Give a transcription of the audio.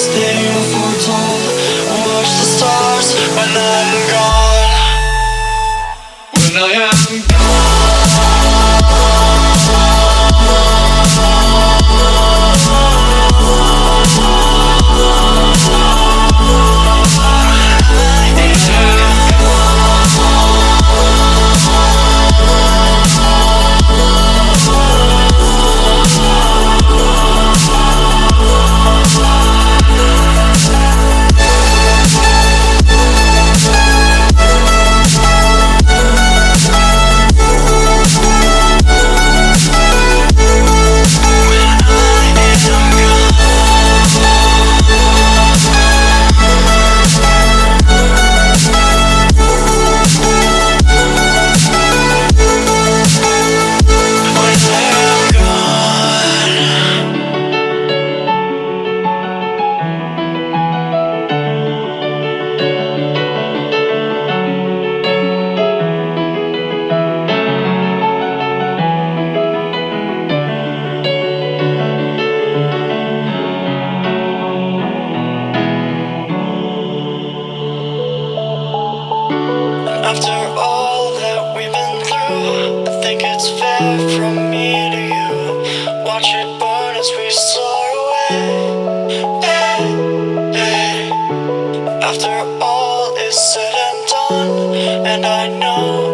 they foretold. Watch the stars when I'm gone. When I am after all that we've been through, I think it's fair from me to you. Watch it burn as we soar away. Hey, hey. After all is said and done, and I know